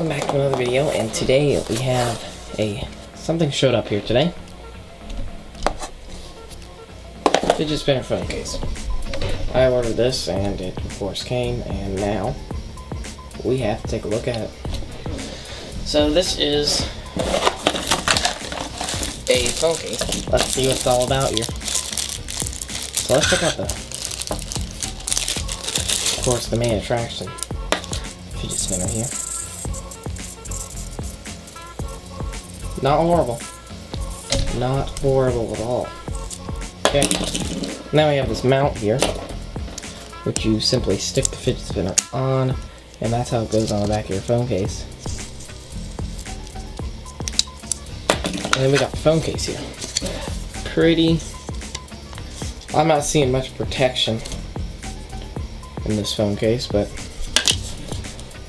welcome back to another video, and today we have something showed up here today. Fidget spinner phone case. I ordered this and it of course came, and now we have to take a look at it. So this is a phone case. Let's see what it's all about here. So let's check out of course, the main attraction. Fidget spinner here. Not horrible. Not horrible at all. Okay. Now we have this mount here, which you simply stick the fidget spinner on, and that's how it goes on the back of your phone case. And then we got the phone case here. Pretty. I'm not seeing much protection in this phone case, but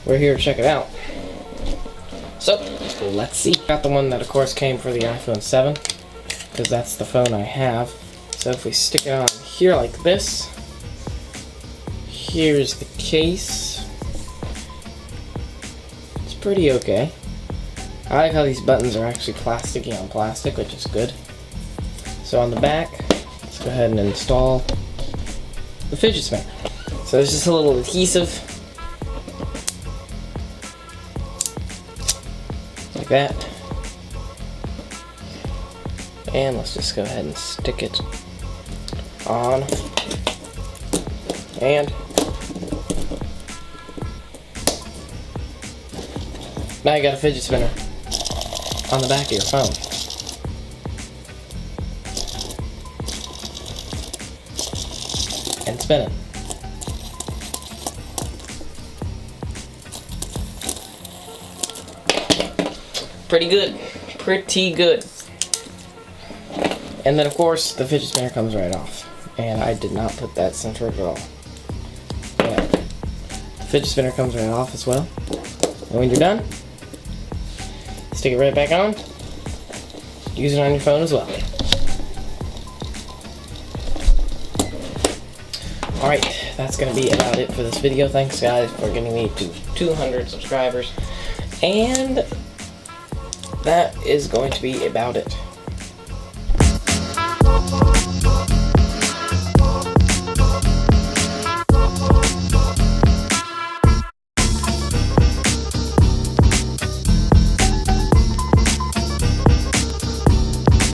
we're here to check it out. So, let's see. Got the one that of course came for the iPhone 7, because that's the phone I have. So if we stick it on here like this, here's the case. It's pretty okay. I like how these buttons are actually plasticky on plastic, which is good. So on the back, let's go ahead and install the fidget spinner. So there's just a little adhesive, like that. And let's just go ahead and stick it on. And now you got a fidget spinner on the back of your phone. And spin it. Pretty good. Pretty good. And then of course the fidget spinner comes right off. And I did not put that centered at all. Yeah. The fidget spinner comes right off as well. And when you're done, stick it right back on. Use it on your phone as well. Alright, that's going to be about it for this video. Thanks guys for getting me to 200 subscribers. And that is going to be about it.